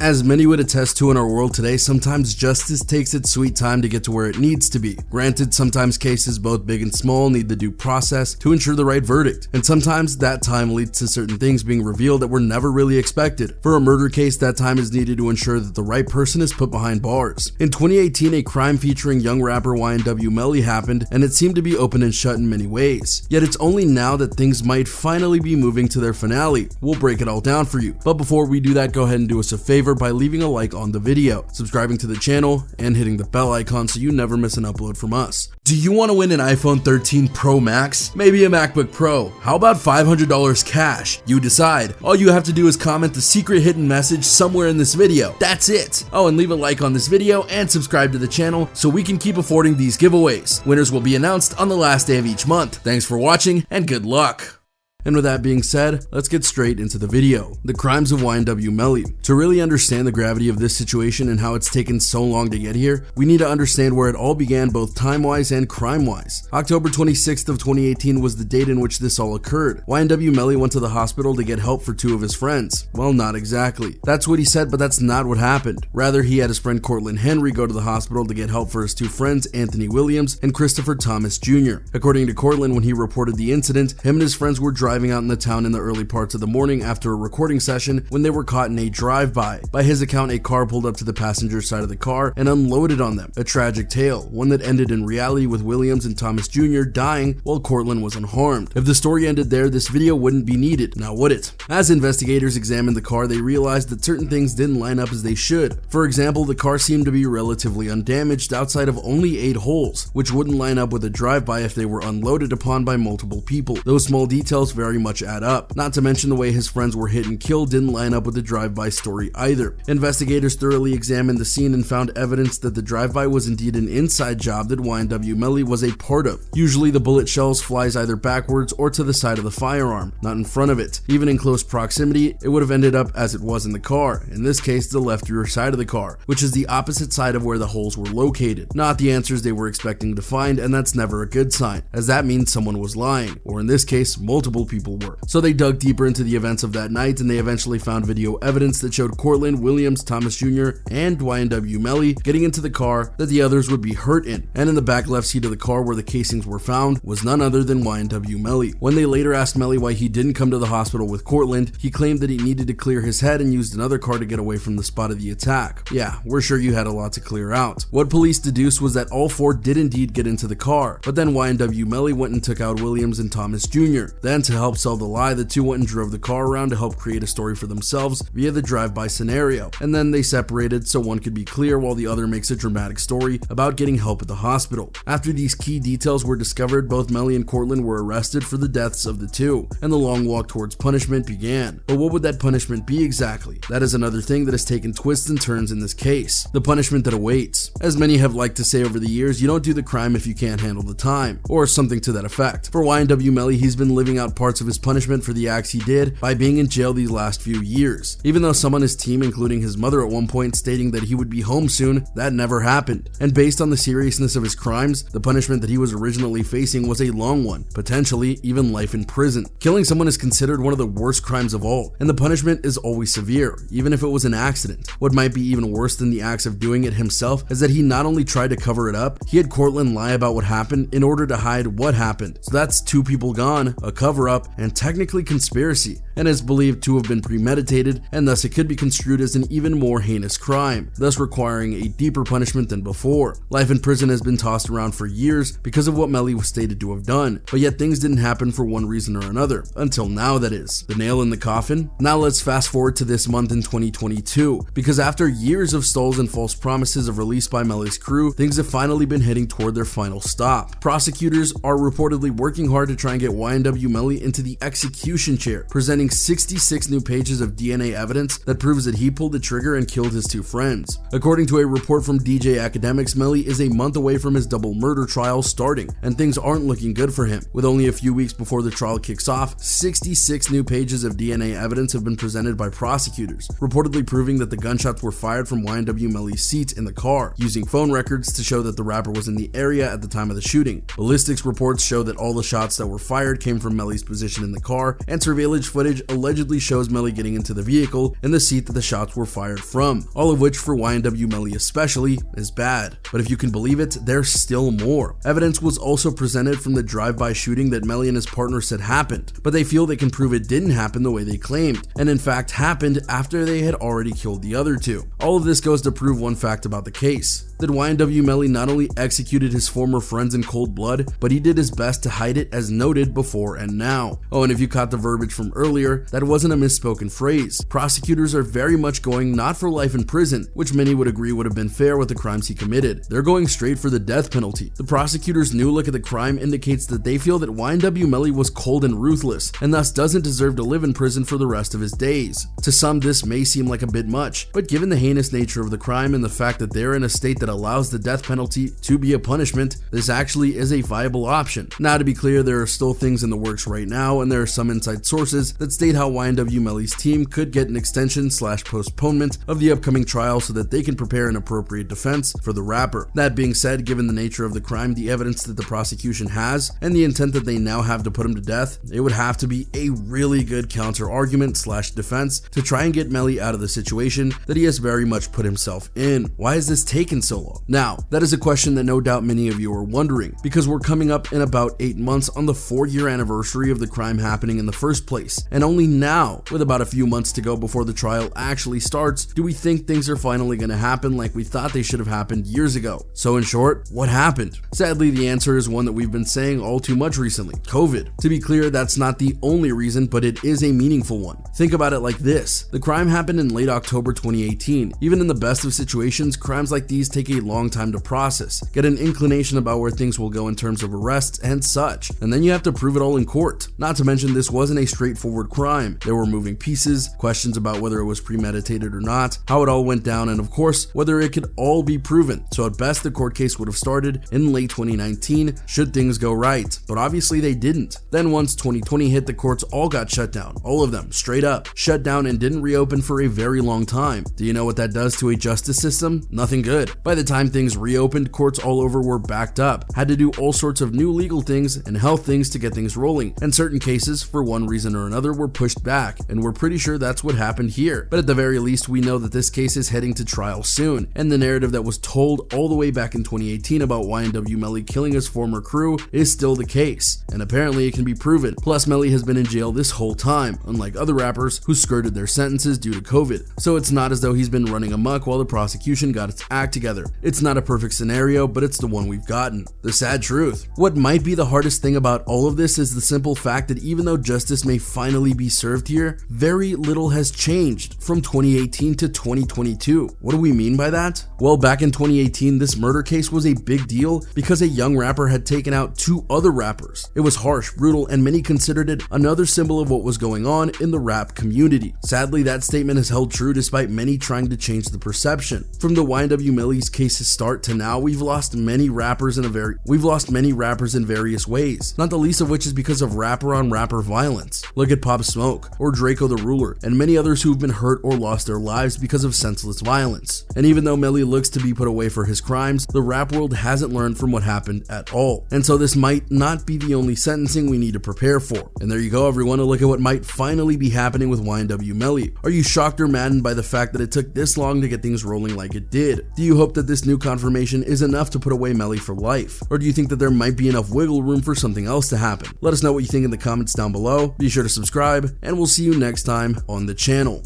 As many would attest to in our world today, sometimes justice takes its sweet time to get to where it needs to be. Granted, sometimes cases both big and small need the due process to ensure the right verdict, and sometimes that time leads to certain things being revealed that were never really expected. For a murder case, that time is needed to ensure that the right person is put behind bars. In 2018, a crime featuring young rapper YNW Melly happened, and it seemed to be open and shut in many ways. Yet it's only now that things might finally be moving to their finale. We'll break it all down for you. But before we do that, go ahead and do us a favor by leaving a like on the video, subscribing to the channel, and hitting the bell icon so you never miss an upload from us. Do you want to win an iPhone 13 Pro Max? Maybe a MacBook Pro? How about $500 cash? You decide. All you have to do is comment the secret hidden message somewhere in this video. That's it. Oh, and leave a like on this video and subscribe to the channel so we can keep affording these giveaways. Winners will be announced on the last day of each month. Thanks for watching and good luck. And with that being said, let's get straight into the video. The crimes of YNW Melly. To really understand the gravity of this situation and how it's taken so long to get here, we need to understand where it all began both time-wise and crime-wise. October 26th of 2018 was the date in which this all occurred. YNW Melly went to the hospital to get help for two of his friends. Well, not exactly. That's what he said, but that's not what happened. Rather, he had his friend Cortland Henry go to the hospital to get help for his two friends, Anthony Williams and Christopher Thomas Jr. According to Cortland, when he reported the incident, him and his friends were driving out in the town in the early parts of the morning after a recording session when they were caught in a drive-by. By his account, a car pulled up to the passenger side of the car and unloaded on them. A tragic tale, one that ended in reality with Williams and Thomas Jr. dying while Cortland was unharmed. If the story ended there, this video wouldn't be needed, now would it? As investigators examined the car, they realized that certain things didn't line up as they should. For example, the car seemed to be relatively undamaged outside of only 8 holes, which wouldn't line up with a drive-by if they were unloaded upon by multiple people. Those small details very much add up. Not to mention the way his friends were hit and killed didn't line up with the drive-by story either. Investigators thoroughly examined the scene and found evidence that the drive-by was indeed an inside job that YNW Melly was a part of. Usually the bullet shells flies either backwards or to the side of the firearm, not in front of it. Even in close proximity, it would have ended up as it was in the car, in this case the left rear side of the car, which is the opposite side of where the holes were located. Not the answers they were expecting to find, and that's never a good sign, as that means someone was lying, or in this case, multiple people were. So they dug deeper into the events of that night, and they eventually found video evidence that showed Cortland, Williams, Thomas Jr., and YNW Melly getting into the car that the others would be hurt in. And in the back left seat of the car where the casings were found was none other than YNW Melly. When they later asked Melly why he didn't come to the hospital with Cortland, he claimed that he needed to clear his head and used another car to get away from the spot of the attack. Yeah, we're sure you had a lot to clear out. What police deduced was that all 4 did indeed get into the car, but then YNW Melly went and took out Williams and Thomas Jr. Then, to help sell the lie, the two went and drove the car around to help create a story for themselves via the drive-by scenario, and then they separated so one could be clear while the other makes a dramatic story about getting help at the hospital. After these key details were discovered, both Melly and Cortland were arrested for the deaths of the two, and the long walk towards punishment began. But what would that punishment be exactly? That is another thing that has taken twists and turns in this case. The punishment that awaits. As many have liked to say over the years, you don't do the crime if you can't handle the time, or something to that effect. For YNW Melly, he's been living out parts of his punishment for the acts he did by being in jail these last few years. Even though some on his team, including his mother at one point, stating that he would be home soon, that never happened. And based on the seriousness of his crimes, the punishment that he was originally facing was a long one, potentially even life in prison. Killing someone is considered one of the worst crimes of all, and the punishment is always severe, even if it was an accident. What might be even worse than the acts of doing it himself is that he not only tried to cover it up, he had Cortland lie about what happened in order to hide what happened. So that's 2 people gone, a cover-up, and technically conspiracy, and is believed to have been premeditated, and thus it could be construed as an even more heinous crime, thus requiring a deeper punishment than before. Life in prison has been tossed around for years because of what Melly was stated to have done, but yet things didn't happen for one reason or another, until now that is. The nail in the coffin? Now let's fast forward to this month in 2022, because after years of stalls and false promises of release by Melly's crew, things have finally been heading toward their final stop. Prosecutors are reportedly working hard to try and get YNW Melly into the execution chair, presenting 66 new pages of DNA evidence that proves that he pulled the trigger and killed his 2 friends. According to a report from DJ Academics, Melly is a month away from his double murder trial starting, and things aren't looking good for him. With only a few weeks before the trial kicks off, 66 new pages of DNA evidence have been presented by prosecutors, reportedly proving that the gunshots were fired from YNW Melly's seat in the car, using phone records to show that the rapper was in the area at the time of the shooting. Ballistics reports show that all the shots that were fired came from Melly's position in the car, and surveillance footage allegedly shows Melly getting into the vehicle and the seat that the shots were fired from, all of which for YNW Melly especially is bad. But if you can believe it, there's still more. Evidence was also presented from the drive-by shooting that Melly and his partner said happened, but they feel they can prove it didn't happen the way they claimed, and in fact happened after they had already killed the other two. All of this goes to prove one fact about the case, that YNW Melly not only executed his former friends in cold blood, but he did his best to hide it, as noted before and now. Oh, and if you caught the verbiage from earlier, that wasn't a misspoken phrase. Prosecutors are very much going not for life in prison, which many would agree would have been fair with the crimes he committed. They're going straight for the death penalty. The prosecutor's new look at the crime indicates that they feel that YNW Melly was cold and ruthless, and thus doesn't deserve to live in prison for the rest of his days. To some, this may seem like a bit much, but given the heinous nature of the crime and the fact that they're in a state that allows the death penalty to be a punishment, this actually is a viable option. Now, to be clear, there are still things in the works right now, and there are some inside sources that state how YNW Melly's team could get an extension/postponement of the upcoming trial so that they can prepare an appropriate defense for the rapper. That being said, given the nature of the crime, the evidence that the prosecution has, and the intent that they now have to put him to death, it would have to be a really good counter-argument/defense to try and get Melly out of the situation that he has very much put himself in. Why has this taken so long? Now, that is a question that no doubt many of you are wondering, because we're coming up in about 8 months on the 4-year anniversary of the crime happening in the first place, and only now, with about a few months to go before the trial actually starts, do we think things are finally going to happen like we thought they should have happened years ago. So in short, what happened? Sadly, the answer is one that we've been saying all too much recently: COVID. To be clear, that's not the only reason, but it is a meaningful one. Think about it like this: the crime happened in late October 2018. Even in the best of situations, crimes like these take a long time to process, get an inclination about where things will go in terms of arrests and such, and then you have to prove it all in court. Not to mention, this wasn't a straightforward crime. There were moving pieces, questions about whether it was premeditated or not, how it all went down, and of course, whether it could all be proven. So at best, the court case would have started in late 2019 should things go right, but obviously they didn't. Then once 2020 hit, the courts all got shut down, all of them, straight up, shut down and didn't reopen for a very long time. Do you know what that does to a justice system? Nothing good. By the time things reopened, courts all over were backed up, had to do all sorts of new legal things and health things to get things rolling, and certain cases, for one reason or another, were pushed back, and we're pretty sure that's what happened here. But at the very least, we know that this case is heading to trial soon, and the narrative that was told all the way back in 2018 about YNW Melly killing his former crew is still the case, and apparently it can be proven. Plus, Melly has been in jail this whole time, unlike other rappers who skirted their sentences due to COVID, so it's not as though he's been running amok while the prosecution got its act together. It's not a perfect scenario, but it's the one we've gotten. The sad truth. What might be the hardest thing about all of this is the simple fact that even though justice may finally be served here, very little has changed from 2018 to 2022. What do we mean by that? Well, back in 2018, this murder case was a big deal because a young rapper had taken out 2 other rappers. It was harsh, brutal, and many considered it another symbol of what was going on in the rap community. Sadly, that statement has held true despite many trying to change the perception. From the YNW Melly's case's start to now, we've lost many rappers in various ways, not the least of which is because of rapper on rapper violence. Look at Pop Smoke, or Draco the Ruler, and many others who've been hurt or lost their lives because of senseless violence. And even though Melly looks to be put away for his crimes, the rap world hasn't learned from what happened at all. And so this might not be the only sentencing we need to prepare for. And there you go, everyone, to look at what might finally be happening with YNW Melly. Are you shocked or maddened by the fact that it took this long to get things rolling like it did? Do you hope that this new confirmation is enough to put away Melly for life? Or do you think that there might be enough wiggle room for something else to happen? Let us know what you think in the comments down below. Be sure to subscribe, and we'll see you next time on the channel.